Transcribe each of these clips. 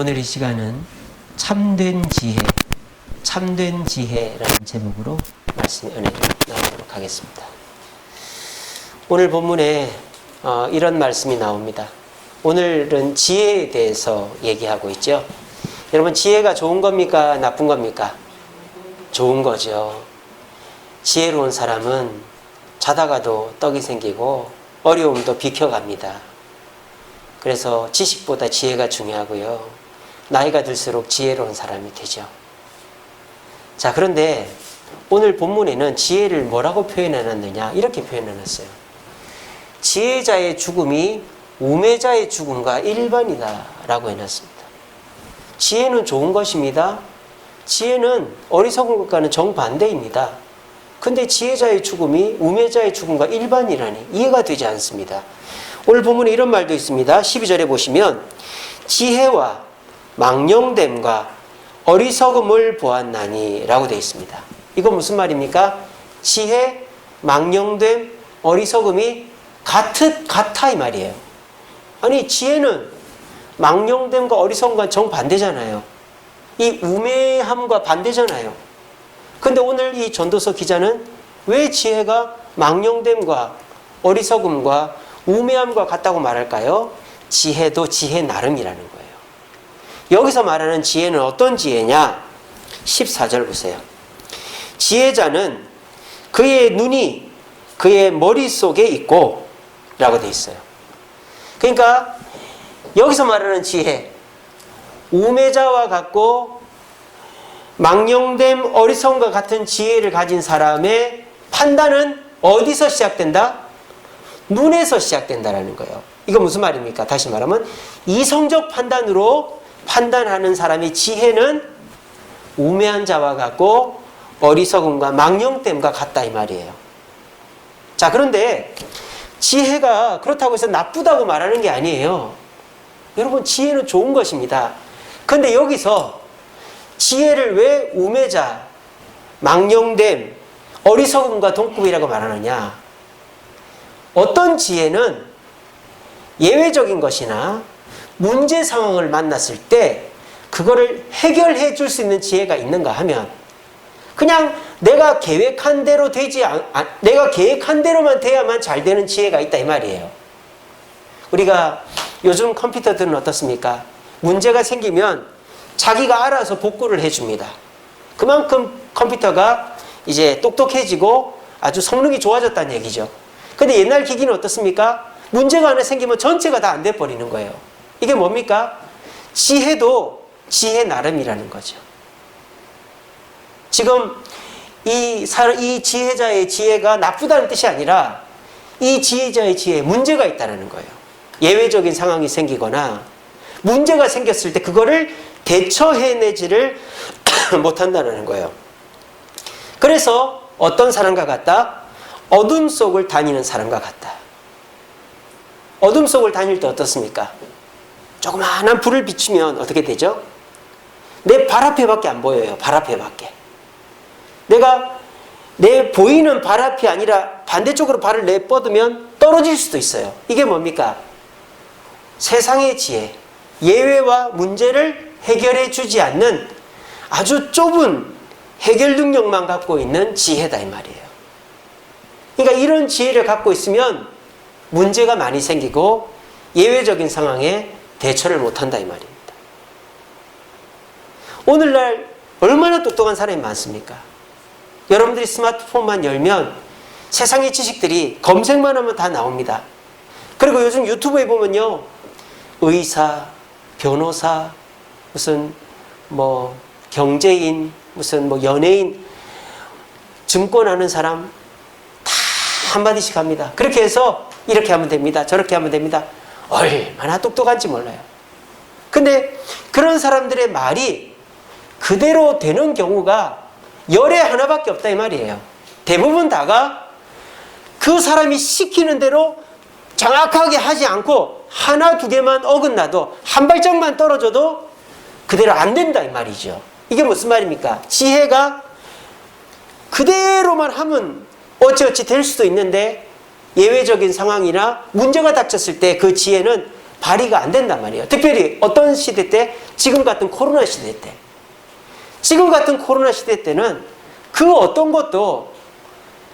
오늘 이 시간은 참된 지혜라는 제목으로 말씀 은혜를 나누도록 하겠습니다. 오늘 본문에 이런 말씀이 나옵니다. 오늘은 지혜에 대해서 얘기하고 있죠. 여러분, 지혜가 좋은 겁니까? 나쁜 겁니까? 좋은 거죠. 지혜로운 사람은 자다가도 떡이 생기고 어려움도 비켜갑니다. 그래서 지식보다 지혜가 중요하고요. 나이가 들수록 지혜로운 사람이 되죠. 자, 그런데 오늘 본문에는 지혜를 뭐라고 표현해놨느냐? 이렇게 표현해놨어요. 지혜자의 죽음이 우매자의 죽음과 일반이다 라고 해놨습니다. 지혜는 좋은 것입니다. 지혜는 어리석은 것과는 정반대입니다. 근데 지혜자의 죽음이 우매자의 죽음과 일반이라니 이해가 되지 않습니다. 오늘 본문에 이런 말도 있습니다. 12절에 보시면 지혜와 망령됨과 어리석음을 보았나니 라고 되어 있습니다. 이건 무슨 말입니까? 지혜, 망령됨, 어리석음이 같아 이 말이에요. 아니, 지혜는 망령됨과 어리석음과 정반대잖아요. 이 우매함과 반대잖아요. 근데 오늘 이 전도서 기자는 왜 지혜가 망령됨과 어리석음과 우매함과 같다고 말할까요? 지혜도 지혜 나름이라는 거예요. 여기서 말하는 지혜는 어떤 지혜냐? 14절 보세요. 지혜자는 그의 눈이 그의 머릿속에 있고 라고 되어 있어요. 그러니까 여기서 말하는 지혜, 우매자와 같고 망령됨 어리석음과 같은 지혜를 가진 사람의 판단은 어디서 시작된다? 눈에서 시작된다라는 거예요. 이거 무슨 말입니까? 다시 말하면 이성적 판단으로 판단하는 사람의 지혜는 우매한 자와 같고 어리석음과 망령됨과 같다 이 말이에요. 자, 그런데 지혜가 그렇다고 해서 나쁘다고 말하는 게 아니에요. 여러분, 지혜는 좋은 것입니다. 그런데 여기서 지혜를 왜 우매자, 망령됨, 어리석음과 동급이라고 말하느냐? 어떤 지혜는 예외적인 것이나 문제 상황을 만났을 때 그거를 해결해 줄 수 있는 지혜가 있는가 하면 그냥 내가 계획한 대로만 돼야만 잘 되는 지혜가 있다 이 말이에요. 우리가 요즘 컴퓨터들은 어떻습니까? 문제가 생기면 자기가 알아서 복구를 해줍니다. 그만큼 컴퓨터가 이제 똑똑해지고 아주 성능이 좋아졌다는 얘기죠. 근데 옛날 기기는 어떻습니까? 문제가 하나 생기면 전체가 다 안 돼버리는 거예요. 이게 뭡니까? 지혜도 지혜 나름이라는 거죠. 지금 이 지혜자의 지혜가 나쁘다는 뜻이 아니라 이 지혜자의 지혜에 문제가 있다는 거예요. 예외적인 상황이 생기거나 문제가 생겼을 때 그거를 대처해내지를 못한다는 거예요. 그래서 어떤 사람과 같다? 어둠 속을 다니는 사람과 같다. 어둠 속을 다닐 때 어떻습니까? 조그마한 불을 비추면 어떻게 되죠? 내 발 앞에밖에 안 보여요. 발 앞에밖에. 내 보이는 발 앞이 아니라 반대쪽으로 발을 내뻗으면 떨어질 수도 있어요. 이게 뭡니까? 세상의 지혜, 예외와 문제를 해결해 주지 않는 아주 좁은 해결 능력만 갖고 있는 지혜다 이 말이에요. 그러니까 이런 지혜를 갖고 있으면 문제가 많이 생기고 예외적인 상황에 대처를 못한다 이 말입니다. 오늘날 얼마나 똑똑한 사람이 많습니까? 여러분들이 스마트폰만 열면 세상의 지식들이 검색만 하면 다 나옵니다. 그리고 요즘 유튜브에 보면요, 의사, 변호사, 무슨 경제인, 무슨 연예인, 증권하는 사람 다 한마디씩 합니다. 그렇게 해서 이렇게 하면 됩니다. 저렇게 하면 됩니다. 얼마나 똑똑한지 몰라요. 근데 그런 사람들의 말이 그대로 되는 경우가 열에 하나밖에 없다 이 말이에요. 대부분 다가 그 사람이 시키는 대로 정확하게 하지 않고 하나 두 개만 어긋나도 한 발짝만 떨어져도 그대로 안 된다 이 말이죠. 이게 무슨 말입니까? 지혜가 그대로만 하면 어찌어찌 될 수도 있는데 예외적인 상황이나 문제가 닥쳤을 때 그 지혜는 발휘가 안 된단 말이에요. 특별히 어떤 시대 때? 지금 같은 코로나 시대 때. 지금 같은 코로나 시대 때는 그 어떤 것도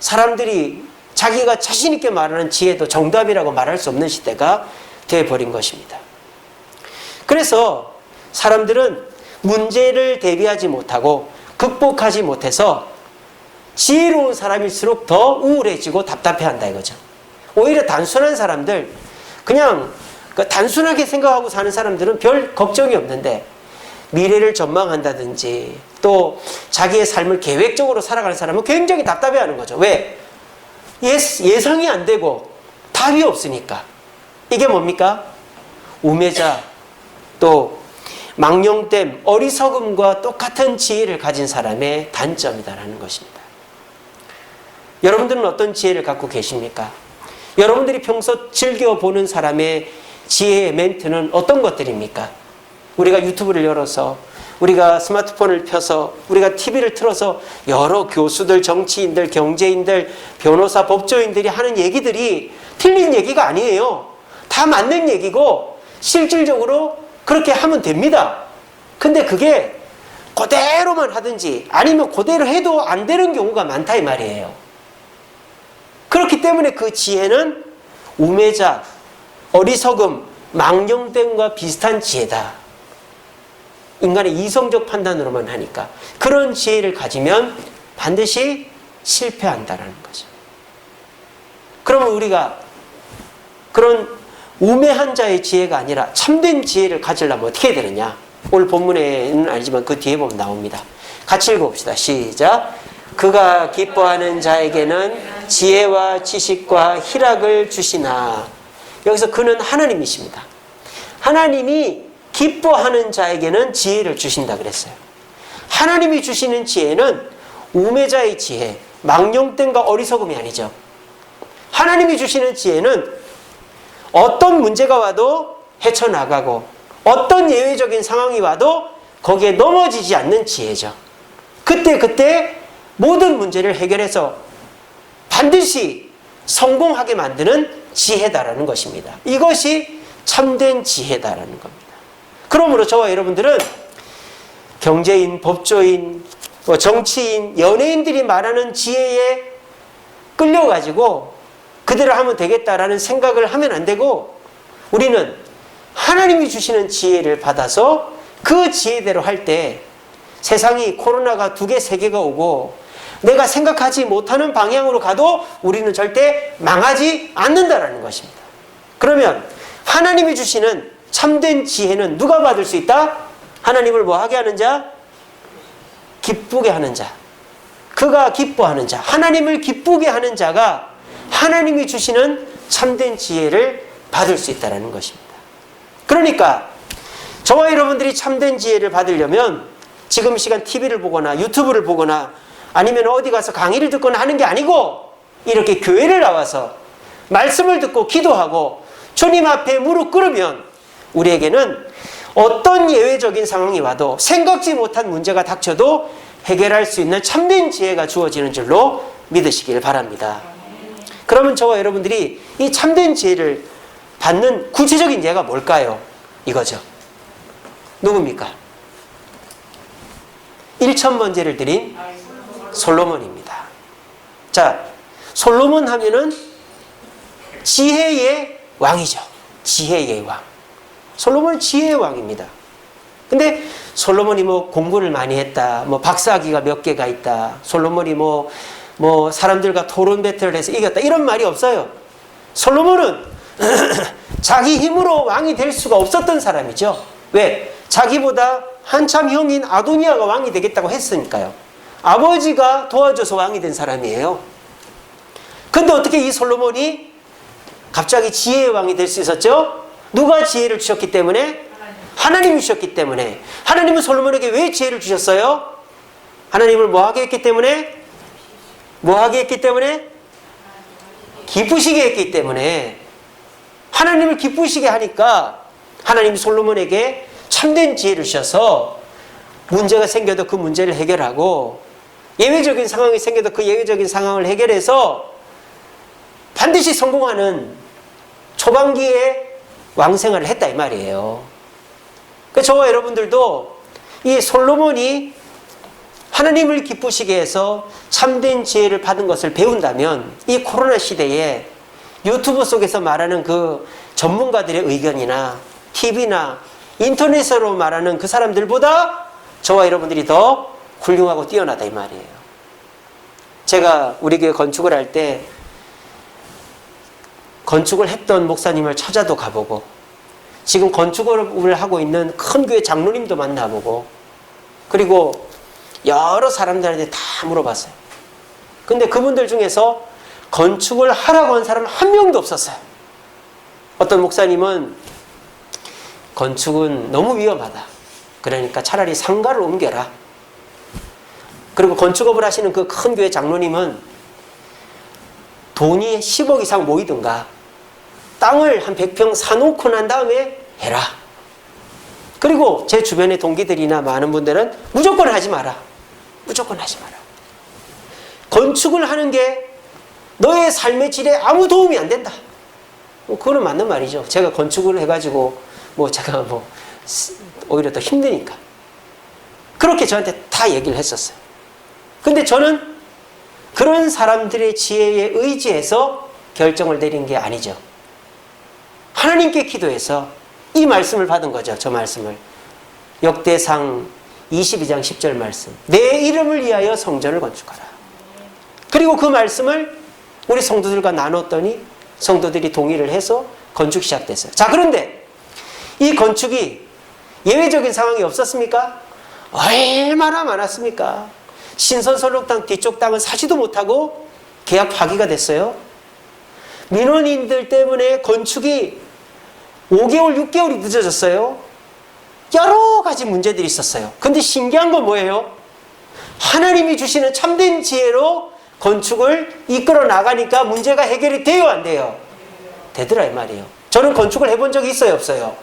사람들이 자기가 자신 있게 말하는 지혜도 정답이라고 말할 수 없는 시대가 되어버린 것입니다. 그래서 사람들은 문제를 대비하지 못하고 극복하지 못해서 지혜로운 사람일수록 더 우울해지고 답답해한다 이거죠. 오히려 단순한 사람들, 그냥 단순하게 생각하고 사는 사람들은 별 걱정이 없는데 미래를 전망한다든지 또 자기의 삶을 계획적으로 살아가는 사람은 굉장히 답답해하는 거죠. 왜? 예상이 안 되고 답이 없으니까. 이게 뭡니까? 우매자, 또 망령됨, 어리석음과 똑같은 지혜를 가진 사람의 단점이다라는 것입니다. 여러분들은 어떤 지혜를 갖고 계십니까? 여러분들이 평소 즐겨보는 사람의 지혜의 멘트는 어떤 것들입니까? 우리가 유튜브를 열어서, 우리가 스마트폰을 펴서, 우리가 TV를 틀어서 여러 교수들, 정치인들, 경제인들, 변호사, 법조인들이 하는 얘기들이 틀린 얘기가 아니에요. 다 맞는 얘기고 실질적으로 그렇게 하면 됩니다. 근데 그게 그대로만 하든지 아니면 그대로 해도 안 되는 경우가 많다 이 말이에요. 그렇기 때문에 그 지혜는 우매자, 어리석음, 망령됨과 비슷한 지혜다. 인간의 이성적 판단으로만 하니까 그런 지혜를 가지면 반드시 실패한다라는 거죠. 그러면 우리가 그런 우매한 자의 지혜가 아니라 참된 지혜를 가지려면 어떻게 해야 되느냐? 오늘 본문에는 아니지만 그 뒤에 보면 나옵니다. 같이 읽어봅시다. 시작. 그가 기뻐하는 자에게는 지혜와 지식과 희락을 주시나. 여기서 그는 하나님이십니다. 하나님이 기뻐하는 자에게는 지혜를 주신다 그랬어요. 하나님이 주시는 지혜는 우매자의 지혜, 망령됨과 어리석음이 아니죠. 하나님이 주시는 지혜는 어떤 문제가 와도 헤쳐나가고 어떤 예외적인 상황이 와도 거기에 넘어지지 않는 지혜죠. 그때 모든 문제를 해결해서 반드시 성공하게 만드는 지혜다라는 것입니다. 이것이 참된 지혜다라는 겁니다. 그러므로 저와 여러분들은 경제인, 법조인, 정치인, 연예인들이 말하는 지혜에 끌려가지고 그대로 하면 되겠다라는 생각을 하면 안 되고 우리는 하나님이 주시는 지혜를 받아서 그 지혜대로 할 때 세상이 코로나가 2개, 3개가 오고 내가 생각하지 못하는 방향으로 가도 우리는 절대 망하지 않는다라는 것입니다. 그러면 하나님이 주시는 참된 지혜는 누가 받을 수 있다? 하나님을 뭐 하게 하는 자? 기쁘게 하는 자. 그가 기뻐하는 자. 하나님을 기쁘게 하는 자가 하나님이 주시는 참된 지혜를 받을 수 있다는 것입니다. 그러니까 저와 여러분들이 참된 지혜를 받으려면 지금 시간 TV를 보거나 유튜브를 보거나 아니면 어디 가서 강의를 듣거나 하는 게 아니고 이렇게 교회를 나와서 말씀을 듣고 기도하고 주님 앞에 무릎 꿇으면 우리에게는 어떤 예외적인 상황이 와도 생각지 못한 문제가 닥쳐도 해결할 수 있는 참된 지혜가 주어지는 줄로 믿으시길 바랍니다. 그러면 저와 여러분들이 이 참된 지혜를 받는 구체적인 예가 뭘까요? 이거죠. 누굽니까? 1,000번제를 드린 솔로몬입니다. 자, 솔로몬 하면은 지혜의 왕이죠. 지혜의 왕. 솔로몬은 지혜의 왕입니다. 근데 솔로몬이 뭐 공부를 많이 했다, 뭐 박사학위가 몇 개가 있다, 솔로몬이 뭐 사람들과 토론 배틀을 해서 이겼다, 이런 말이 없어요. 솔로몬은 자기 힘으로 왕이 될 수가 없었던 사람이죠. 왜? 자기보다 한참 형인 아도니아가 왕이 되겠다고 했으니까요. 아버지가 도와줘서 왕이 된 사람이에요. 근데 어떻게 이 솔로몬이 갑자기 지혜의 왕이 될 수 있었죠? 누가 지혜를 주셨기 때문에? 하나님이 주셨기 때문에. 하나님은 솔로몬에게 왜 지혜를 주셨어요? 하나님을 뭐 하게 했기 때문에? 뭐 하게 했기 때문에? 기쁘시게 했기 때문에. 하나님을 기쁘시게 하니까 하나님이 솔로몬에게 참된 지혜를 주셔서 문제가 생겨도 그 문제를 해결하고 예외적인 상황이 생겨도 그 예외적인 상황을 해결해서 반드시 성공하는 초반기에 왕생활을 했다 이 말이에요. 그러니까 저와 여러분들도 이 솔로몬이 하나님을 기쁘시게 해서 참된 지혜를 받은 것을 배운다면 이 코로나 시대에 유튜브 속에서 말하는 그 전문가들의 의견이나 TV나 인터넷으로 말하는 그 사람들보다 저와 여러분들이 더 훌륭하고 뛰어나다 이 말이에요. 제가 우리 교회 건축을 할 때 건축을 했던 목사님을 찾아도 가보고 지금 건축을 하고 있는 큰 교회 장로님도 만나보고 그리고 여러 사람들한테 다 물어봤어요. 근데 그분들 중에서 건축을 하라고 한 사람 한 명도 없었어요. 어떤 목사님은 건축은 너무 위험하다. 그러니까 차라리 상가를 옮겨라. 그리고 건축업을 하시는 그 큰 교회 장로님은 돈이 10억 이상 모이든가 땅을 한 100평 사놓고 난 다음에 해라. 그리고 제 주변의 동기들이나 많은 분들은 무조건 하지 마라. 무조건 하지 마라. 건축을 하는 게 너의 삶의 질에 아무 도움이 안 된다. 그거는 맞는 말이죠. 제가 건축을 해가지고 제가 오히려 더 힘드니까. 그렇게 저한테 다 얘기를 했었어요. 근데 저는 그런 사람들의 지혜에 의지해서 결정을 내린 게 아니죠. 하나님께 기도해서 이 말씀을 받은 거죠. 저 말씀을. 역대상 22장 10절 말씀. 내 이름을 위하여 성전을 건축하라. 그리고 그 말씀을 우리 성도들과 나눴더니 성도들이 동의를 해서 건축이 시작됐어요. 자, 그런데 이 건축이 예외적인 상황이 없었습니까? 얼마나 많았습니까? 신선설록당 뒤쪽 땅은 사지도 못하고 계약 파기가 됐어요. 민원인들 때문에 건축이 5개월, 6개월이 늦어졌어요. 여러 가지 문제들이 있었어요. 근데 신기한 건 뭐예요? 하나님이 주시는 참된 지혜로 건축을 이끌어 나가니까 문제가 해결이 돼요, 안 돼요? 되더라 이 말이에요. 저는 건축을 해본 적이 있어요, 없어요?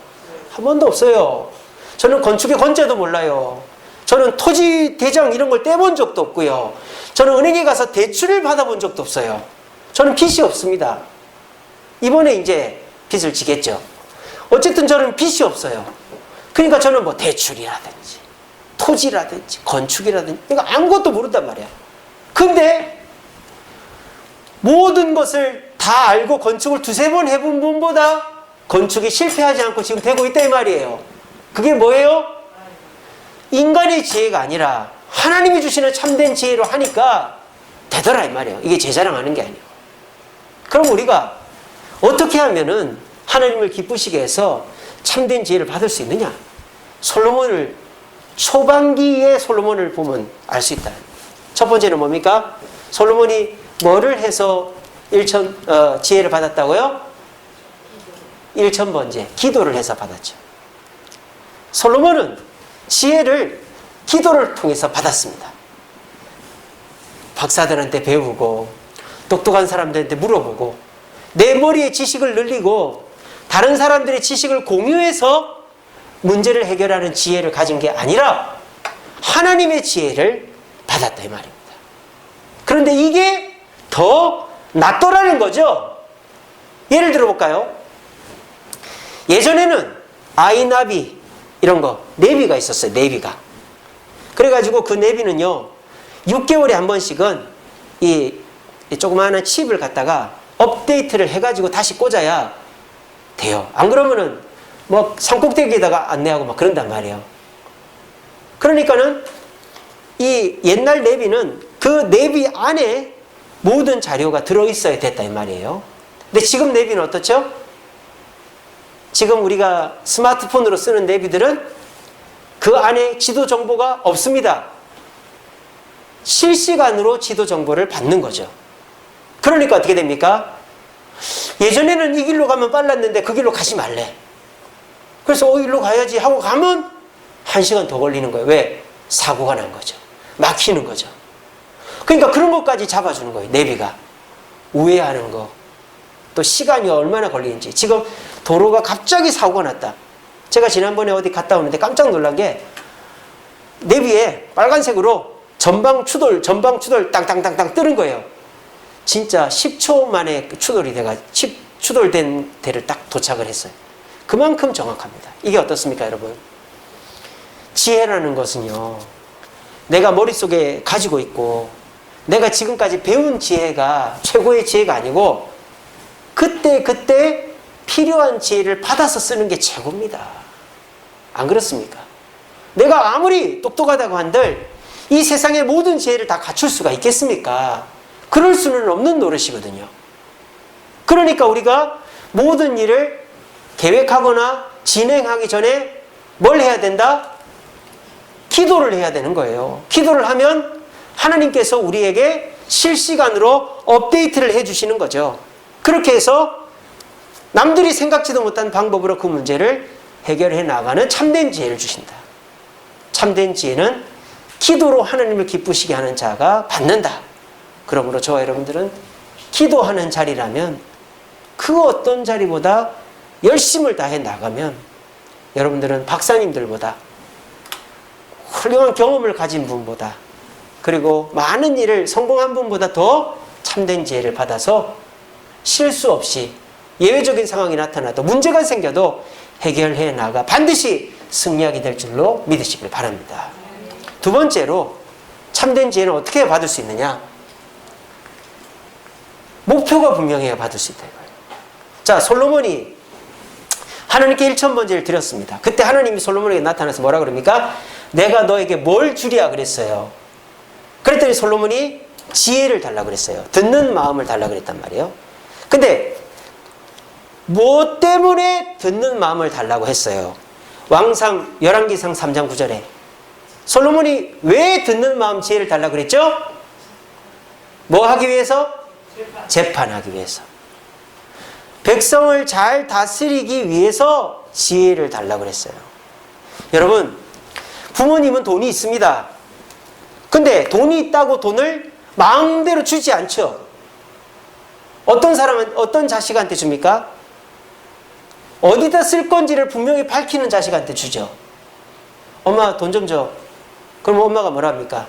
한 번도 없어요. 저는 건축의 건재도 몰라요. 저는 토지 대장 이런 걸 떼본 적도 없고요. 저는 은행에 가서 대출을 받아본 적도 없어요. 저는 빚이 없습니다. 이번에 이제 빚을 지겠죠. 어쨌든 저는 빚이 없어요. 그러니까 저는 대출이라든지 토지라든지 건축이라든지 이거 아무것도 모른단 말이야. 근데 모든 것을 다 알고 건축을 두세 번 해본 분보다 건축이 실패하지 않고 지금 되고 있다 이 말이에요. 그게 뭐예요? 인간의 지혜가 아니라 하나님이 주시는 참된 지혜로 하니까 되더라 이 말이에요. 이게 제 자랑하는 게 아니에요. 그럼 우리가 어떻게 하면은 하나님을 기쁘시게 해서 참된 지혜를 받을 수 있느냐? 솔로몬을 초반기에 솔로몬을 보면 알 수 있다. 첫 번째는 뭡니까? 솔로몬이 뭐를 해서 지혜를 받았다고요? 1000번째 기도를 해서 받았죠. 솔로몬은 지혜를 기도를 통해서 받았습니다. 박사들한테 배우고 똑똑한 사람들한테 물어보고 내 머리의 지식을 늘리고 다른 사람들의 지식을 공유해서 문제를 해결하는 지혜를 가진 게 아니라 하나님의 지혜를 받았다 이 말입니다. 그런데 이게 더 낫더라는 거죠. 예를 들어 볼까요? 예전에는 아이나비 이런 거 내비가 있었어요. 내비가. 그래가지고 그 내비는요 6개월에 한 번씩은 이 조그마한 칩을 갖다가 업데이트를 해가지고 다시 꽂아야 돼요. 안 그러면은 산꼭대기에다가 안내하고 그런단 말이에요. 그러니까는 이 옛날 내비는 그 내비 안에 모든 자료가 들어있어야 됐다 이 말이에요. 근데 지금 내비는 어떻죠? 지금 우리가 스마트폰으로 쓰는 내비들은 그 안에 지도 정보가 없습니다. 실시간으로 지도 정보를 받는 거죠. 그러니까 어떻게 됩니까? 예전에는 이 길로 가면 빨랐는데 그 길로 가지 말래. 그래서 일로 가야지 하고 가면 1시간 더 걸리는 거예요. 왜? 사고가 난 거죠. 막히는 거죠. 그러니까 그런 것까지 잡아주는 거예요. 내비가. 우회하는 거. 또 시간이 얼마나 걸리는지. 지금 도로가 갑자기 사고가 났다. 제가 지난번에 어디 갔다 오는데 깜짝 놀란 게 내비에 빨간색으로 전방 추돌 땅땅땅땅 뜨는 거예요. 진짜 10초 만에 추돌된 데를 딱 도착을 했어요. 그만큼 정확합니다. 이게 어떻습니까, 여러분? 지혜라는 것은요, 내가 머릿속에 가지고 있고 내가 지금까지 배운 지혜가 최고의 지혜가 아니고 그때 필요한 지혜를 받아서 쓰는 게 최고입니다. 안 그렇습니까? 내가 아무리 똑똑하다고 한들 이 세상의 모든 지혜를 다 갖출 수가 있겠습니까? 그럴 수는 없는 노릇이거든요. 그러니까 우리가 모든 일을 계획하거나 진행하기 전에 뭘 해야 된다? 기도를 해야 되는 거예요. 기도를 하면 하나님께서 우리에게 실시간으로 업데이트를 해주시는 거죠. 그렇게 해서 남들이 생각지도 못한 방법으로 그 문제를 해결해 나가는 참된 지혜를 주신다. 참된 지혜는 기도로 하나님을 기쁘시게 하는 자가 받는다. 그러므로 저와 여러분들은 기도하는 자리라면 그 어떤 자리보다 열심을 다해 나가면 여러분들은 박사님들보다 훌륭한 경험을 가진 분보다 그리고 많은 일을 성공한 분보다 더 참된 지혜를 받아서 실수 없이 예외적인 상황이 나타나도 문제가 생겨도 해결해 나가 반드시 승리하게 될 줄로 믿으시길 바랍니다. 두 번째로 참된 지혜는 어떻게 받을 수 있느냐? 목표가 분명해야 받을 수 있다. 자, 솔로몬이 하나님께 1,000번제를 드렸습니다. 그때 하나님이 솔로몬에게 나타나서 뭐라 그럽니까? 내가 너에게 뭘 주랴 그랬어요. 그랬더니 솔로몬이 지혜를 달라고 그랬어요. 듣는 마음을 달라고 그랬단 말이에요. 근데 뭐 때문에 듣는 마음을 달라고 했어요? 왕상 열왕기상 3장 9절에 솔로몬이 왜 듣는 마음 지혜를 달라고 그랬죠? 뭐 하기 위해서? 재판하기 위해서. 백성을 잘 다스리기 위해서 지혜를 달라고 그랬어요. 여러분, 부모님은 돈이 있습니다. 근데 돈이 있다고 돈을 마음대로 주지 않죠. 어떤 사람은 어떤 자식한테 줍니까? 어디다 쓸 건지를 분명히 밝히는 자식한테 주죠. 엄마 돈 좀 줘. 그럼 엄마가 뭐라 합니까?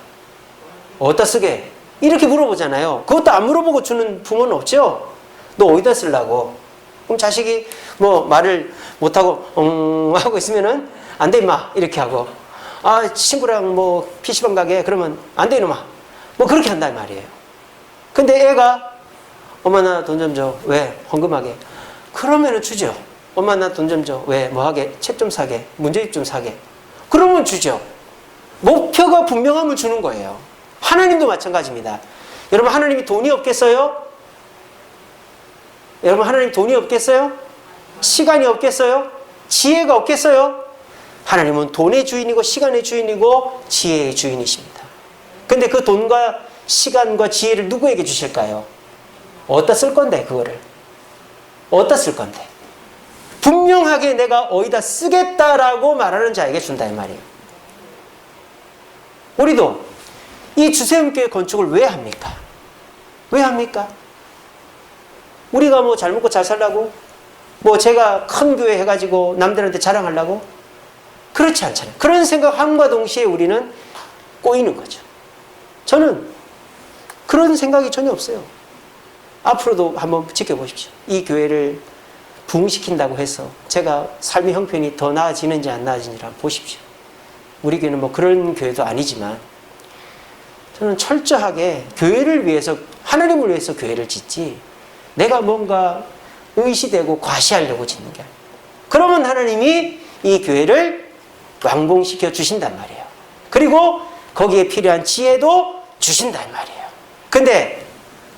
어디다 쓰게? 이렇게 물어보잖아요. 그것도 안 물어보고 주는 부모는 없죠. 너 어디다 쓰려고? 그럼 자식이 뭐 말을 못하고 하고 있으면은 안 돼 임마 이렇게 하고, 아 친구랑 뭐 PC방 가게 그러면 안 돼 이놈아 뭐 그렇게 한단 말이에요. 근데 애가 엄마 나 돈 좀 줘. 왜? 헌금하게. 그러면은 주죠. 엄마 나 돈 좀 줘. 왜? 뭐 하게? 책 좀 사게. 문제집 좀 사게. 그러면 주죠. 목표가 분명하면 주는 거예요. 하나님도 마찬가지입니다. 여러분, 하나님이 돈이 없겠어요? 여러분, 하나님 돈이 없겠어요? 시간이 없겠어요? 지혜가 없겠어요? 하나님은 돈의 주인이고 시간의 주인이고 지혜의 주인이십니다. 근데 그 돈과 시간과 지혜를 누구에게 주실까요? 어디다 쓸 건데, 그거를? 어디다 쓸 건데? 분명하게 내가 어디다 쓰겠다라고 말하는 자에게 준다 이 말이에요. 우리도 이 주세움교회 건축을 왜 합니까? 왜 합니까? 우리가 뭐 잘 먹고 잘 살라고? 뭐 제가 큰 교회 해가지고 남들한테 자랑하려고? 그렇지 않잖아요. 그런 생각함과 동시에 우리는 꼬이는 거죠. 저는 그런 생각이 전혀 없어요. 앞으로도 한번 지켜보십시오. 이 교회를 부흥시킨다고 해서 제가 삶의 형편이 더 나아지는지 안 나아지는지 한번 보십시오. 우리 교회는 뭐 그런 교회도 아니지만 저는 철저하게 교회를 위해서, 하나님을 위해서 교회를 짓지 내가 뭔가 의시되고 과시하려고 짓는 게 아니에요. 그러면 하나님이 이 교회를 완공시켜 주신단 말이에요. 그리고 거기에 필요한 지혜도 주신단 말이에요. 근데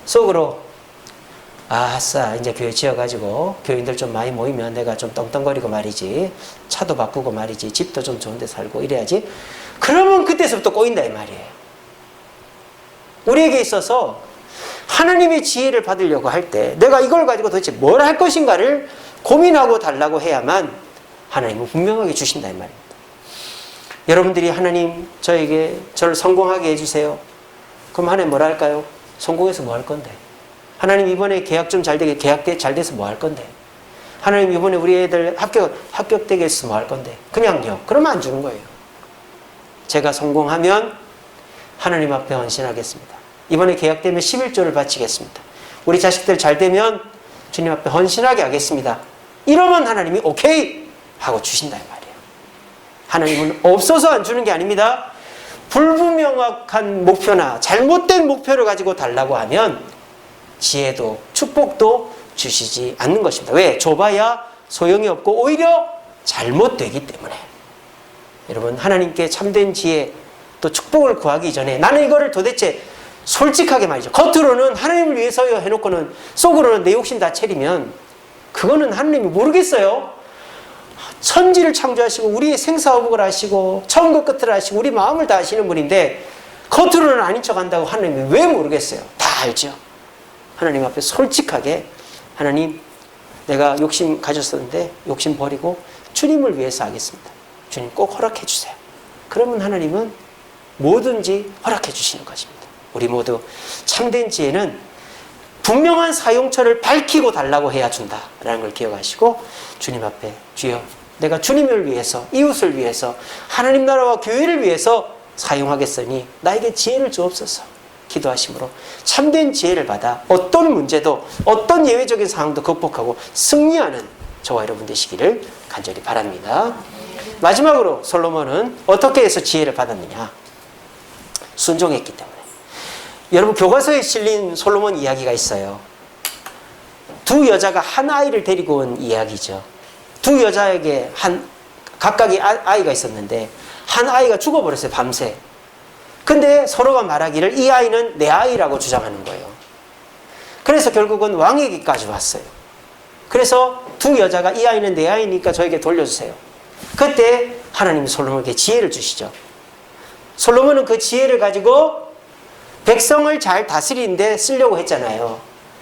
속으로 아싸 이제 교회 지어가지고 교인들 좀 많이 모이면 내가 좀 떵떵거리고 말이지, 차도 바꾸고 말이지, 집도 좀 좋은 데 살고 이래야지. 그러면 그때서부터 꼬인다 이 말이에요. 우리에게 있어서 하나님의 지혜를 받으려고 할 때 내가 이걸 가지고 도대체 뭘 할 것인가를 고민하고 달라고 해야만 하나님은 분명하게 주신다 이 말입니다. 여러분들이 하나님 저를 성공하게 해주세요. 그럼 하나님 뭐라 할까요? 성공해서 뭐 할 건데? 하나님 이번에 계약 좀 잘 되게, 계약 잘 돼서 뭐 할 건데? 하나님 이번에 우리 애들 합격되게 해서 뭐 할 건데? 그냥요. 그러면 안 주는 거예요. 제가 성공하면 하나님 앞에 헌신하겠습니다. 이번에 계약되면 11조를 바치겠습니다. 우리 자식들 잘 되면 주님 앞에 헌신하게 하겠습니다. 이러면 하나님이 오케이! 하고 주신다 이 말이에요. 하나님은 없어서 안 주는 게 아닙니다. 불분명한 목표나 잘못된 목표를 가지고 달라고 하면 지혜도 축복도 주시지 않는 것입니다. 왜? 줘봐야 소용이 없고 오히려 잘못되기 때문에. 여러분, 하나님께 참된 지혜 또 축복을 구하기 전에 나는 이거를 도대체 솔직하게 말이죠. 겉으로는 하나님을 위해서요 해놓고는 속으로는 내 욕심 다 채리면 그거는 하나님이 모르겠어요. 천지를 창조하시고 우리의 생사화복을 하시고 처음과 끝을 하시고 우리 마음을 다 아시는 분인데 겉으로는 아닌 척 한다고 하나님이 왜 모르겠어요? 다 알죠. 하나님 앞에 솔직하게 하나님, 내가 욕심 가졌었는데 욕심 버리고 주님을 위해서 하겠습니다. 주님 꼭 허락해 주세요. 그러면 하나님은 뭐든지 허락해 주시는 것입니다. 우리 모두 참된 지혜는 분명한 사용처를 밝히고 달라고 해야 준다라는 걸 기억하시고 주님 앞에 주여, 내가 주님을 위해서, 이웃을 위해서, 하나님 나라와 교회를 위해서 사용하겠으니 나에게 지혜를 주옵소서 기도하심으로 참된 지혜를 받아 어떤 문제도 어떤 예외적인 상황도 극복하고 승리하는 저와 여러분 되시기를 간절히 바랍니다. 마지막으로 솔로몬은 어떻게 해서 지혜를 받았느냐? 순종했기 때문에. 여러분, 교과서에 실린 솔로몬 이야기가 있어요. 두 여자가 한 아이를 데리고 온 이야기죠. 두 여자에게 각각의 아이가 있었는데 한 아이가 죽어버렸어요, 밤새. 근데 서로가 말하기를 이 아이는 내 아이라고 주장하는 거예요. 그래서 결국은 왕에게까지 왔어요. 그래서 두 여자가 이 아이는 내 아이니까 저에게 돌려주세요. 그때 하나님이 솔로몬에게 지혜를 주시죠. 솔로몬은 그 지혜를 가지고 백성을 잘 다스리는데 쓰려고 했잖아요.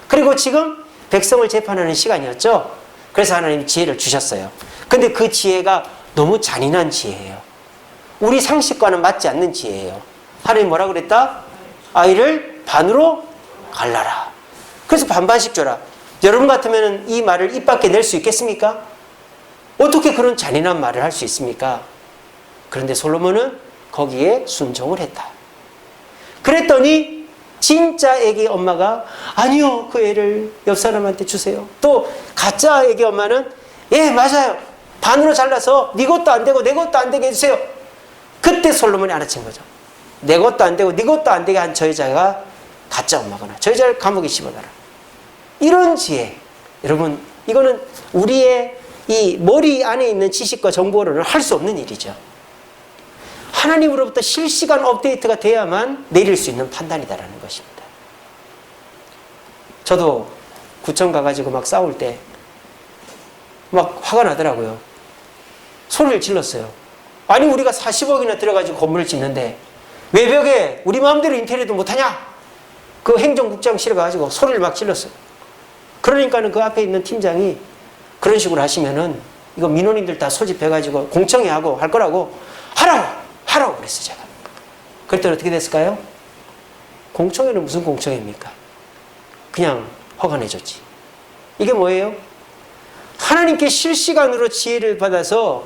그리고 지금 백성을 재판하는 시간이었죠. 그래서 하나님이 지혜를 주셨어요. 근데 그 지혜가 너무 잔인한 지혜예요. 우리 상식과는 맞지 않는 지혜예요. 하나님 뭐라 그랬다? 아이를 반으로 갈라라. 그래서 반반씩 줘라. 여러분 같으면 이 말을 입 밖에 낼 수 있겠습니까? 어떻게 그런 잔인한 말을 할 수 있습니까? 그런데 솔로몬은 거기에 순종을 했다. 그랬더니 진짜 애기 엄마가 아니요, 그 애를 옆 사람한테 주세요. 또 가짜 애기 엄마는 예, 맞아요. 반으로 잘라서 네 것도 안 되고 내 것도 안 되게 해주세요. 그때 솔로몬이 알아챈 거죠. 내 것도 안 되고 네 것도 안 되게 한 저 여자가 가짜 엄마구나. 저 여자를 감옥에 집어넣어라. 이런 지혜. 여러분, 이거는 우리의 이 머리 안에 있는 지식과 정보로는 할 수 없는 일이죠. 하나님으로부터 실시간 업데이트가 돼야만 내릴 수 있는 판단이다라는 것입니다. 저도 구청 가가지고 막 싸울 때 막 화가 나더라고요. 소리를 질렀어요. 아니, 우리가 40억이나 들어가지고 건물을 짓는데 외벽에 우리 마음대로 인테리어도 못하냐? 그 행정국장실에 가가지고 소리를 막 질렀어요. 그러니까는 그 앞에 있는 팀장이 그런 식으로 하시면은 이거 민원인들 다 소집해가지고 공청회 하고 할 거라고 하라고 그랬어요, 제가. 그랬더니 어떻게 됐을까요? 공청회는 무슨 공청회입니까? 그냥 허가내줬지. 이게 뭐예요? 하나님께 실시간으로 지혜를 받아서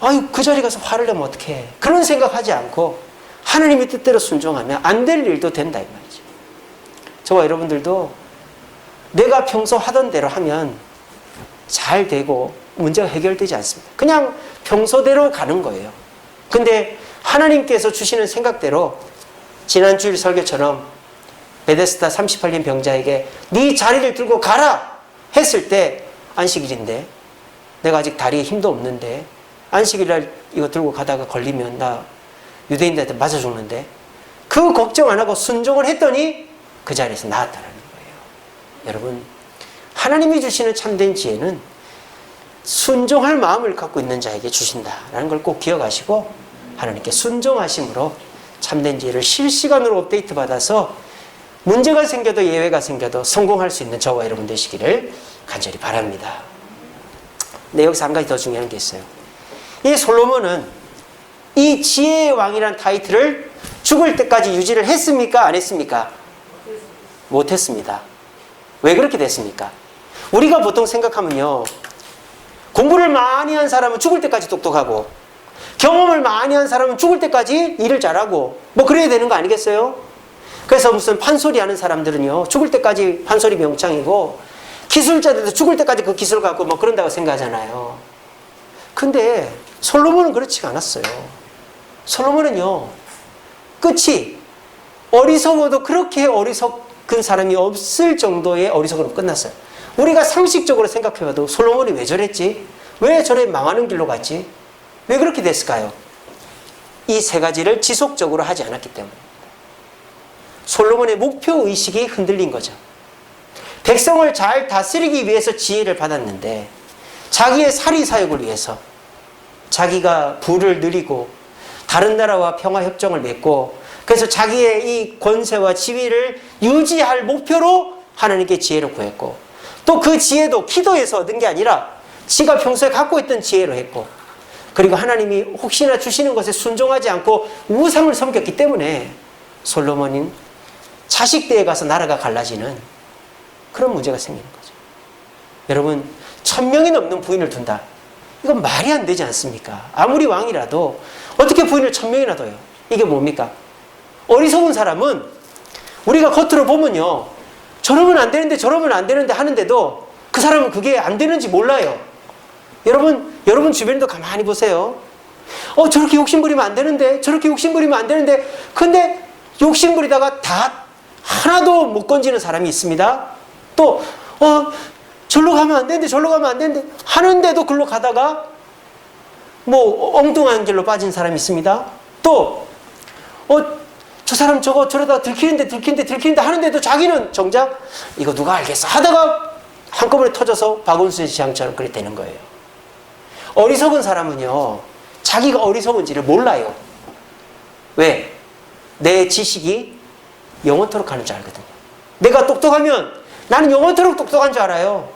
아유, 그 자리 가서 화를 내면 어떡해. 그런 생각하지 않고 하나님의 뜻대로 순종하면 안 될 일도 된다 이 말이죠. 저와 여러분들도 내가 평소 하던 대로 하면 잘 되고 문제가 해결되지 않습니다. 그냥 평소대로 가는 거예요. 근데 하나님께서 주시는 생각대로 지난 주일 설교처럼 베데스다 38년 병자에게 네 자리를 들고 가라 했을 때 안식일인데 내가 아직 다리에 힘도 없는데 안식일날 이거 들고 가다가 걸리면 나 유대인들한테 맞아 죽는데 그 걱정 안 하고 순종을 했더니 그 자리에서 나았다라는 거예요. 여러분, 하나님이 주시는 참된 지혜는 순종할 마음을 갖고 있는 자에게 주신다라는 걸 꼭 기억하시고 하나님께 순종하심으로 참된 지혜를 실시간으로 업데이트 받아서 문제가 생겨도 예외가 생겨도 성공할 수 있는 저와 여러분 되시기를 간절히 바랍니다. 근데 여기서 한 가지 더 중요한 게 있어요. 이 솔로몬은 이 지혜의 왕이라는 타이틀을 죽을 때까지 유지를 했습니까? 안 했습니까? 못했습니다. 왜 그렇게 됐습니까? 우리가 보통 생각하면요, 공부를 많이 한 사람은 죽을 때까지 똑똑하고 경험을 많이 한 사람은 죽을 때까지 일을 잘하고 뭐 그래야 되는 거 아니겠어요? 그래서 무슨 판소리 하는 사람들은요, 죽을 때까지 판소리 명창이고 기술자들도 죽을 때까지 그 기술 갖고 뭐 그런다고 생각하잖아요. 근데 솔로몬은 그렇지가 않았어요. 솔로몬은요, 끝이 어리석어도 그렇게 어리석은 사람이 없을 정도의 어리석음으로 끝났어요. 우리가 상식적으로 생각해봐도 솔로몬이 왜 저랬지? 왜 저래 망하는 길로 갔지? 왜 그렇게 됐을까요? 이 세 가지를 지속적으로 하지 않았기 때문에. 솔로몬의 목표의식이 흔들린 거죠. 백성을 잘 다스리기 위해서 지혜를 받았는데 자기의 사리사욕을 위해서 자기가 부를 누리고 다른 나라와 평화협정을 맺고 그래서 자기의 이 권세와 지위를 유지할 목표로 하나님께 지혜를 구했고 또 그 지혜도 기도해서 얻은 게 아니라 지가 평소에 갖고 있던 지혜로 했고 그리고 하나님이 혹시나 주시는 것에 순종하지 않고 우상을 섬겼기 때문에 솔로몬인 자식대에 가서 나라가 갈라지는 그런 문제가 생기는 거죠. 여러분 1000명이 넘는 부인을 둔다. 이건 말이 안 되지 않습니까? 아무리 왕이라도 어떻게 부인을 1000명이나 둬요? 이게 뭡니까? 어리석은 사람은 우리가 겉으로 보면요. 저러면 안 되는데 저러면 안 되는데 하는데도 그 사람은 그게 안 되는지 몰라요. 여러분 주변에도 가만히 보세요. 저렇게 욕심부리면 안 되는데 저렇게 욕심부리면 안 되는데 근데 욕심부리다가 다 하나도 못 건지는 사람이 있습니다. 또 절로 가면 안 되는데 절로 가면 안 되는데 하는데도 글로 가다가 뭐 엉뚱한 길로 빠진 사람이 있습니다. 또 저 사람 저거 저러다 들키는데 하는데도 자기는 정작 이거 누가 알겠어 하다가 한꺼번에 터져서 박원순 시장처럼 그렇게 되는 거예요. 어리석은 사람은요 자기가 어리석은지를 몰라요. 왜? 내 지식이 영원토록 하는 줄 알거든요. 내가 똑똑하면 나는 영원토록 똑똑한 줄 알아요.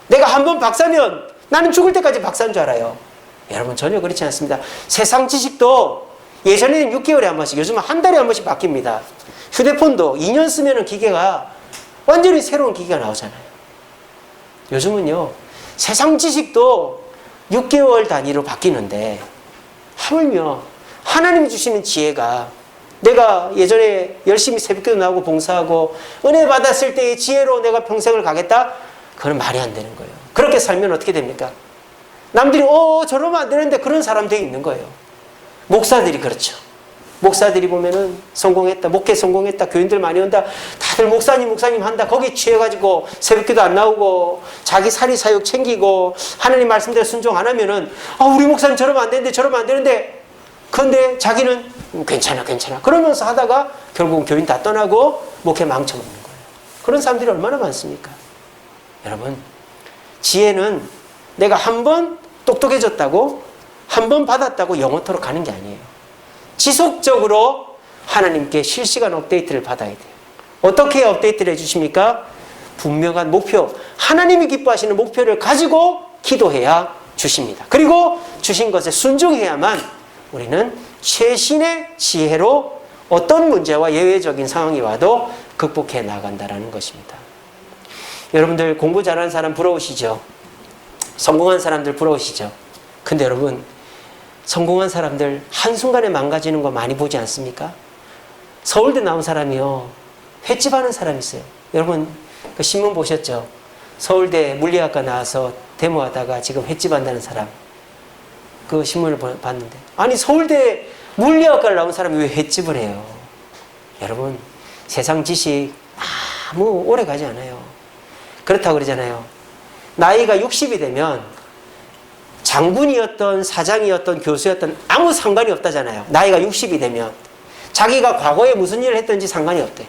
내가 한번 박사면 나는 죽을 때까지 박사인 줄 알아요. 여러분 전혀 그렇지 않습니다. 세상 지식도 예전에는 6개월에 한 번씩 요즘은 한 달에 한 번씩 바뀝니다. 휴대폰도 2년 쓰면 기계가 완전히 새로운 기계가 나오잖아요. 요즘은요 세상 지식도 6개월 단위로 바뀌는데 하물며 하나님이 주시는 지혜가 내가 예전에 열심히 새벽기도 나오고 봉사하고 은혜 받았을 때의 지혜로 내가 평생을 가겠다? 그건 말이 안 되는 거예요. 그렇게 살면 어떻게 됩니까? 남들이 저러면 안 되는데 그런 사람들이 있는 거예요. 목사들이 그렇죠. 목사들이 보면은 성공했다, 목회 성공했다, 교인들 많이 온다, 다들 목사님 한다. 거기 취해가지고 새벽기도 안 나오고 자기 사리사욕 챙기고 하나님 말씀대로 순종 안 하면은 우리 목사님 저러면 안 되는데 그런데 자기는 괜찮아 그러면서 하다가 결국은 교인 다 떠나고 목회 망쳐먹는 거예요. 그런 사람들이 얼마나 많습니까? 여러분 지혜는 내가 한 번 똑똑해졌다고 한 번 받았다고 영원토록 가는 게 아니에요. 지속적으로 하나님께 실시간 업데이트를 받아야 돼요. 어떻게 업데이트를 해주십니까? 분명한 목표, 하나님이 기뻐하시는 목표를 가지고 기도해야 주십니다. 그리고 주신 것에 순종해야만 우리는 최신의 지혜로 어떤 문제와 예외적인 상황이 와도 극복해 나간다는 것입니다. 여러분들 공부 잘하는 사람 부러우시죠? 성공한 사람들 부러우시죠? 근데 여러분 성공한 사람들 한순간에 망가지는 거 많이 보지 않습니까? 서울대 나온 사람이요 횟집 하는 사람이 있어요. 여러분 그 신문 보셨죠? 서울대 물리학과 나와서 데모하다가 지금 횟집 한다는 사람 그 신문을 봤는데 아니 서울대 물리학과를 나온 사람이 왜 횟집을 해요? 여러분 세상 지식 아무 오래 가지 않아요. 그렇다고 그러잖아요. 나이가 60이 되면 장군이었던 사장이었던 교수였던 아무 상관이 없다잖아요. 나이가 60이 되면 자기가 과거에 무슨 일을 했든지 상관이 없대.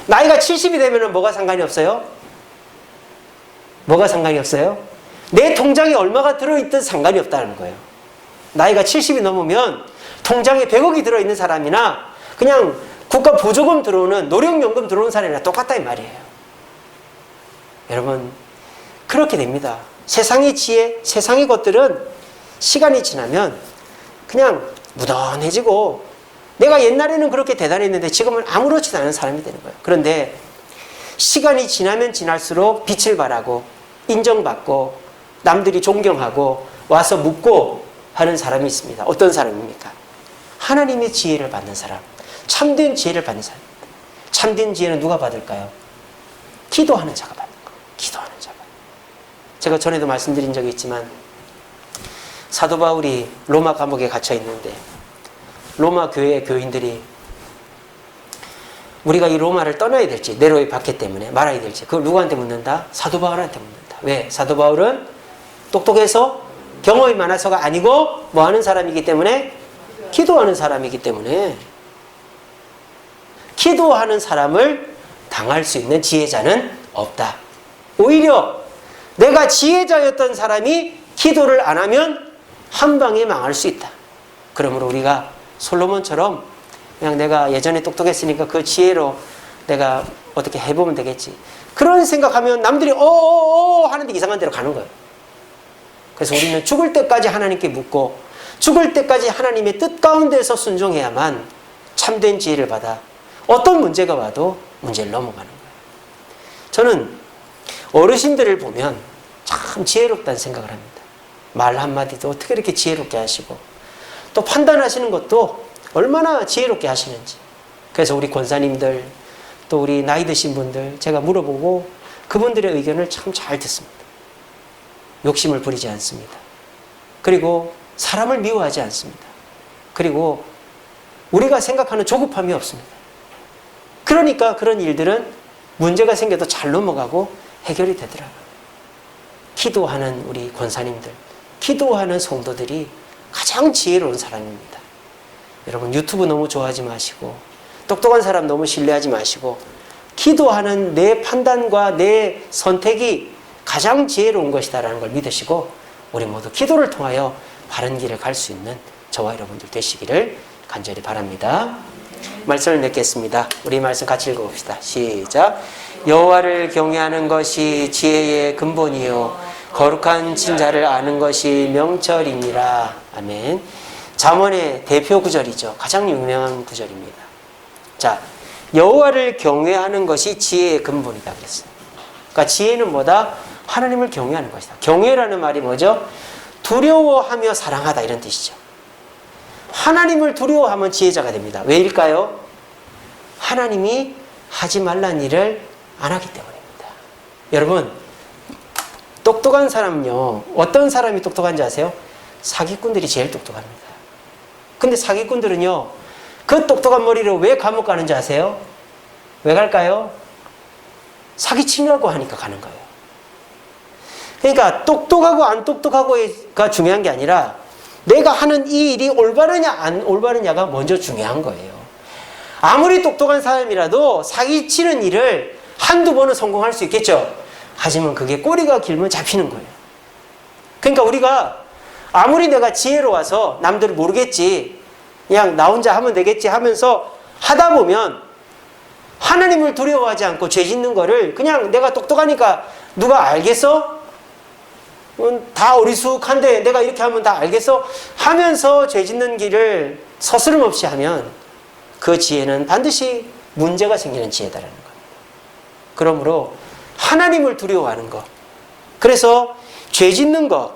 나이가 70이 되면 뭐가 상관이 없어요? 뭐가 상관이 없어요? 내 통장에 얼마가 들어있든 상관이 없다는 거예요. 나이가 70이 넘으면 통장에 100억이 들어있는 사람이나 그냥 국가 보조금 들어오는 노령연금 들어오는 사람이나 똑같다 이 말이에요. 여러분 그렇게 됩니다. 세상의 지혜, 세상의 것들은 시간이 지나면 그냥 무던해지고 내가 옛날에는 그렇게 대단했는데 지금은 아무렇지도 않은 사람이 되는 거예요. 그런데 시간이 지나면 지날수록 빛을 발하고 인정받고 남들이 존경하고 와서 묻고 하는 사람이 있습니다. 어떤 사람입니까? 하나님의 지혜를 받는 사람, 참된 지혜를 받는 사람입니다. 참된 지혜는 누가 받을까요? 기도하는 자가 받는 거예요. 기도하는 자가. 제가 전에도 말씀드린 적이 있지만 사도 바울이 로마 감옥에 갇혀 있는데 로마 교회 교인들이 우리가 이 로마를 떠나야 될지, 네로의 박해 때문에 말아야 될지, 그걸 누구한테 묻는다? 사도 바울한테 묻는다. 왜? 사도 바울은 똑똑해서 경험이 많아서가 아니고 뭐 하는 사람이기 때문에? 기도하는 사람이기 때문에. 기도하는 사람을 당할 수 있는 지혜자는 없다. 오히려 내가 지혜자였던 사람이 기도를 안 하면 한 방에 망할 수 있다. 그러므로 우리가 솔로몬처럼 그냥 내가 예전에 똑똑했으니까 그 지혜로 내가 어떻게 해보면 되겠지. 그런 생각하면 남들이 어어어 하는데 이상한 데로 가는 거예요. 그래서 우리는 죽을 때까지 하나님께 묻고 죽을 때까지 하나님의 뜻 가운데서 순종해야만 참된 지혜를 받아 어떤 문제가 와도 문제를 넘어가는 거예요. 저는 어르신들을 보면 참 지혜롭다는 생각을 합니다. 말 한마디도 어떻게 이렇게 지혜롭게 하시고 또 판단하시는 것도 얼마나 지혜롭게 하시는지. 그래서 우리 권사님들 또 우리 나이 드신 분들 제가 물어보고 그분들의 의견을 참 잘 듣습니다. 욕심을 부리지 않습니다. 그리고 사람을 미워하지 않습니다. 그리고 우리가 생각하는 조급함이 없습니다. 그러니까 그런 일들은 문제가 생겨도 잘 넘어가고 해결이 되더라고요. 기도하는 우리 권사님들, 기도하는 성도들이 가장 지혜로운 사람입니다. 여러분 유튜브 너무 좋아하지 마시고 똑똑한 사람 너무 신뢰하지 마시고 기도하는 내 판단과 내 선택이 가장 지혜로운 것이다라는 걸 믿으시고 우리 모두 기도를 통하여 바른 길을 갈 수 있는 저와 여러분들 되시기를 간절히 바랍니다. 말씀을 맺겠습니다. 우리 말씀 같이 읽어봅시다. 시작. 여호와를 경외하는 것이 지혜의 근본이요 거룩한 진자를 아는 것이 명철이니라. 아멘. 잠언의 대표 구절이죠. 가장 유명한 구절입니다. 자, 여호와를 경외하는 것이 지혜의 근본이다 그랬어요. 그러니까 지혜는 뭐다? 하나님을 경외하는 것이다. 경외라는 말이 뭐죠? 두려워하며 사랑하다 이런 뜻이죠. 하나님을 두려워하면 지혜자가 됩니다. 왜일까요? 하나님이 하지 말란 일을 안 하기 때문입니다. 여러분 똑똑한 사람은요 어떤 사람이 똑똑한지 아세요? 사기꾼들이 제일 똑똑합니다. 근데 사기꾼들은요 그 똑똑한 머리로 왜 감옥 가는지 아세요? 왜 갈까요? 사기치려고 하니까 가는 거예요. 그러니까 똑똑하고 안 똑똑하고가 중요한 게 아니라 내가 하는 이 일이 올바르냐 안 올바르냐가 먼저 중요한 거예요. 아무리 똑똑한 사람이라도 사기치는 일을 한두 번은 성공할 수 있겠죠. 하지만 그게 꼬리가 길면 잡히는 거예요. 그러니까 우리가 아무리 내가 지혜로워서 남들 모르겠지 그냥 나 혼자 하면 되겠지 하면서 하다 보면 하나님을 두려워하지 않고 죄 짓는 거를 그냥 내가 똑똑하니까 누가 알겠어? 다 어리숙한데 내가 이렇게 하면 다 알겠어? 하면서 죄 짓는 길을 서스름 없이 하면 그 지혜는 반드시 문제가 생기는 지혜다라는 겁니다. 그러므로 하나님을 두려워하는 것. 그래서 죄 짓는 것.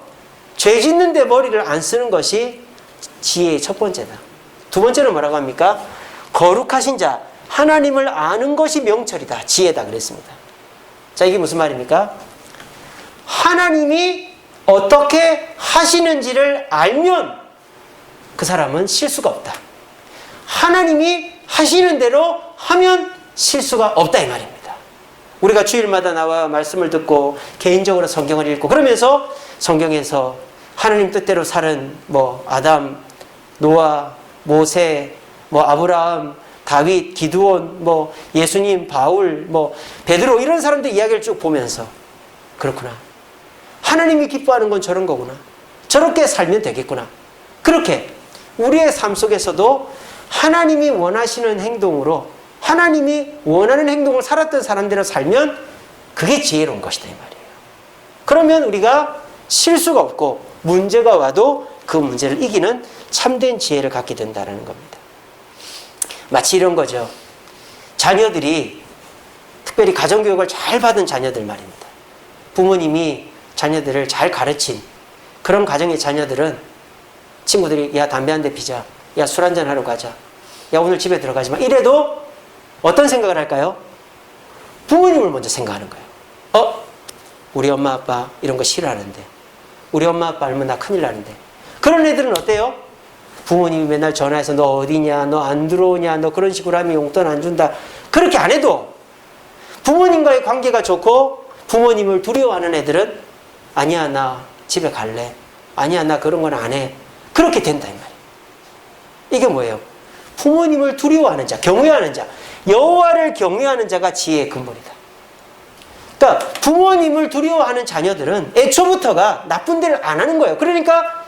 죄 짓는데 머리를 안 쓰는 것이 지혜의 첫 번째다. 두 번째는 뭐라고 합니까? 거룩하신 자. 하나님을 아는 것이 명철이다. 지혜다 그랬습니다. 자, 이게 무슨 말입니까? 하나님이 어떻게 하시는지를 알면 그 사람은 실수가 없다. 하나님이 하시는 대로 하면 실수가 없다 이 말입니다. 우리가 주일마다 나와 말씀을 듣고 개인적으로 성경을 읽고 그러면서 성경에서 하나님 뜻대로 사는 아담, 노아, 모세, 아브라함, 다윗, 기드온, 예수님, 바울, 베드로 이런 사람들 이야기를 쭉 보면서 그렇구나. 하나님이 기뻐하는 건 저런 거구나. 저렇게 살면 되겠구나. 그렇게 우리의 삶 속에서도 하나님이 원하시는 행동으로 하나님이 원하는 행동을 살았던 사람대로 살면 그게 지혜로운 것이다 이 말이에요. 그러면 우리가 실수가 없고 문제가 와도 그 문제를 이기는 참된 지혜를 갖게 된다는 겁니다. 마치 이런 거죠. 자녀들이 특별히 가정교육을 잘 받은 자녀들 말입니다. 부모님이 자녀들을 잘 가르친 그런 가정의 자녀들은 친구들이 야 담배 한 대 피자, 야 술 한잔 하러 가자, 야 오늘 집에 들어가지 마 이래도 어떤 생각을 할까요? 부모님을 먼저 생각하는 거예요. 우리 엄마 아빠 이런 거 싫어하는데 우리 엄마 아빠 알면 나 큰일 나는데 그런 애들은 어때요? 부모님이 맨날 전화해서 너 어디냐, 너 안 들어오냐, 너 그런 식으로 하면 용돈 안 준다. 그렇게 안 해도 부모님과의 관계가 좋고 부모님을 두려워하는 애들은 아니야, 나 집에 갈래. 아니야, 나 그런 건 안 해. 그렇게 된다 이 말이에요. 이게 뭐예요? 부모님을 두려워하는 자, 경외하는 자, 여호와를 경외하는 자가 지혜의 근본이다. 그러니까 부모님을 두려워하는 자녀들은 애초부터가 나쁜 데를 안 하는 거예요. 그러니까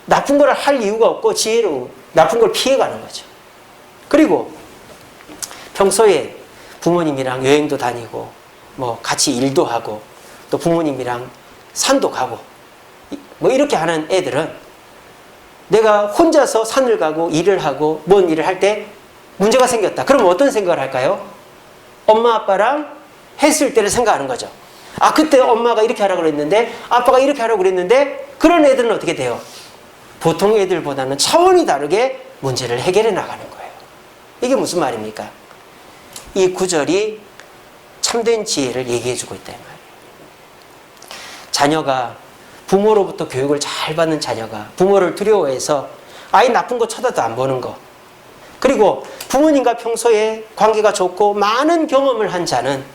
나쁜 걸 할 이유가 없고 지혜로 나쁜 걸 피해가는 거죠. 그리고 평소에 부모님이랑 여행도 다니고 뭐 같이 일도 하고 또 부모님이랑 산도 가고 뭐 이렇게 하는 애들은 내가 혼자서 산을 가고 일을 하고 뭔 일을 할 때 문제가 생겼다. 그럼 어떤 생각을 할까요? 엄마 아빠랑 했을 때를 생각하는 거죠. 아, 그때 엄마가 이렇게 하라고 그랬는데 아빠가 이렇게 하라고 그랬는데 그런 애들은 어떻게 돼요? 보통 애들보다는 차원이 다르게 문제를 해결해 나가는 거예요. 이게 무슨 말입니까? 이 구절이 참된 지혜를 얘기해 주고 있다 이 말이에요. 자녀가 부모로부터 교육을 잘 받는 자녀가 부모를 두려워해서 아이 나쁜 거 쳐다도 안 보는 거, 그리고 부모님과 평소에 관계가 좋고 많은 경험을 한 자는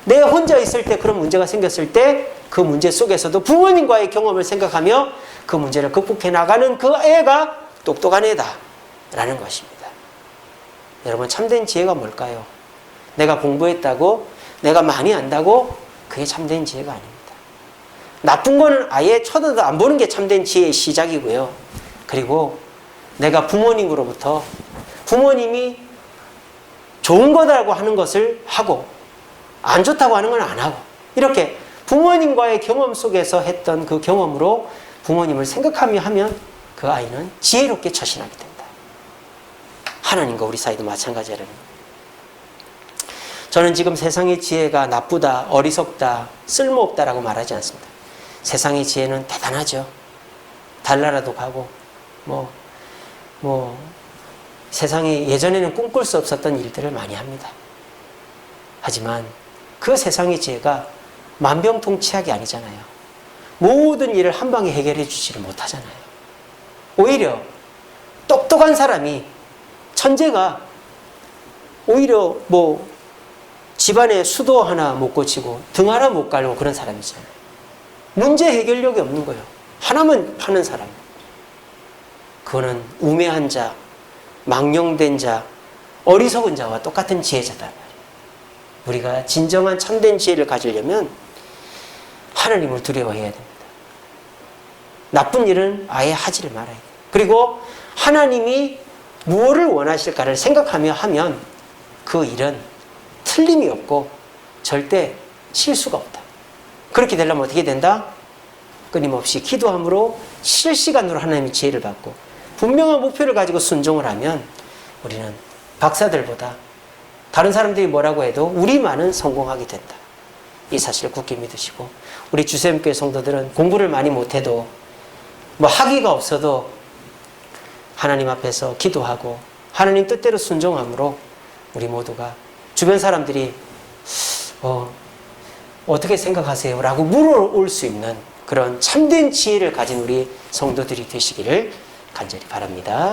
내 혼자 있을 때 그런 문제가 생겼을 때 그 문제 속에서도 부모님과의 경험을 생각하며 그 문제를 극복해 나가는 그 애가 똑똑한 애다 라는 것입니다. 여러분, 참된 지혜가 뭘까요? 내가 공부했다고, 내가 많이 안다고 그게 참된 지혜가 아닙니다. 나쁜 거는 아예 쳐다도 안 보는 게 참된 지혜의 시작이고요. 그리고 내가 부모님으로부터 부모님이 좋은 거다라고 하는 것을 하고 안 좋다고 하는 건 안 하고, 이렇게 부모님과의 경험 속에서 했던 그 경험으로 부모님을 생각하며 하면 그 아이는 지혜롭게 처신하게 된다. 하나님과 우리 사이도 마찬가지라는 거예요. 저는 지금 세상의 지혜가 나쁘다, 어리석다, 쓸모없다라고 말하지 않습니다. 세상의 지혜는 대단하죠. 달나라도 가고 세상에 예전에는 꿈꿀 수 없었던 일들을 많이 합니다. 하지만 그 세상의 지혜가 만병통치약이 아니잖아요. 모든 일을 한 방에 해결해 주지를 못하잖아요. 오히려 똑똑한 사람이, 천재가 오히려 집안에 수도 하나 못 고치고 등 하나 못 갈고 그런 사람이잖아요. 문제 해결력이 없는 거예요. 하나만 하는 사람. 그거는 우매한 자, 망령된 자, 어리석은 자와 똑같은 지혜자다. 우리가 진정한 참된 지혜를 가지려면 하나님을 두려워해야 됩니다. 나쁜 일은 아예 하지를 말아야 돼요. 그리고 하나님이 무엇을 원하실까를 생각하며 하면 그 일은 틀림이 없고 절대 실수가 없다. 그렇게 되려면 어떻게 된다? 끊임없이 기도함으로 실시간으로 하나님의 지혜를 받고 분명한 목표를 가지고 순종을 하면 우리는 박사들보다 다른 사람들이 뭐라고 해도 우리만은 성공하게 된다. 이 사실을 굳게 믿으시고, 우리 주세임교회 성도들은 공부를 많이 못해도 학위가 없어도 하나님 앞에서 기도하고 하나님 뜻대로 순종함으로 우리 모두가 주변 사람들이 어떻게 생각하세요? 라고 물어올 수 있는 그런 참된 지혜를 가진 우리 성도들이 되시기를 간절히 바랍니다.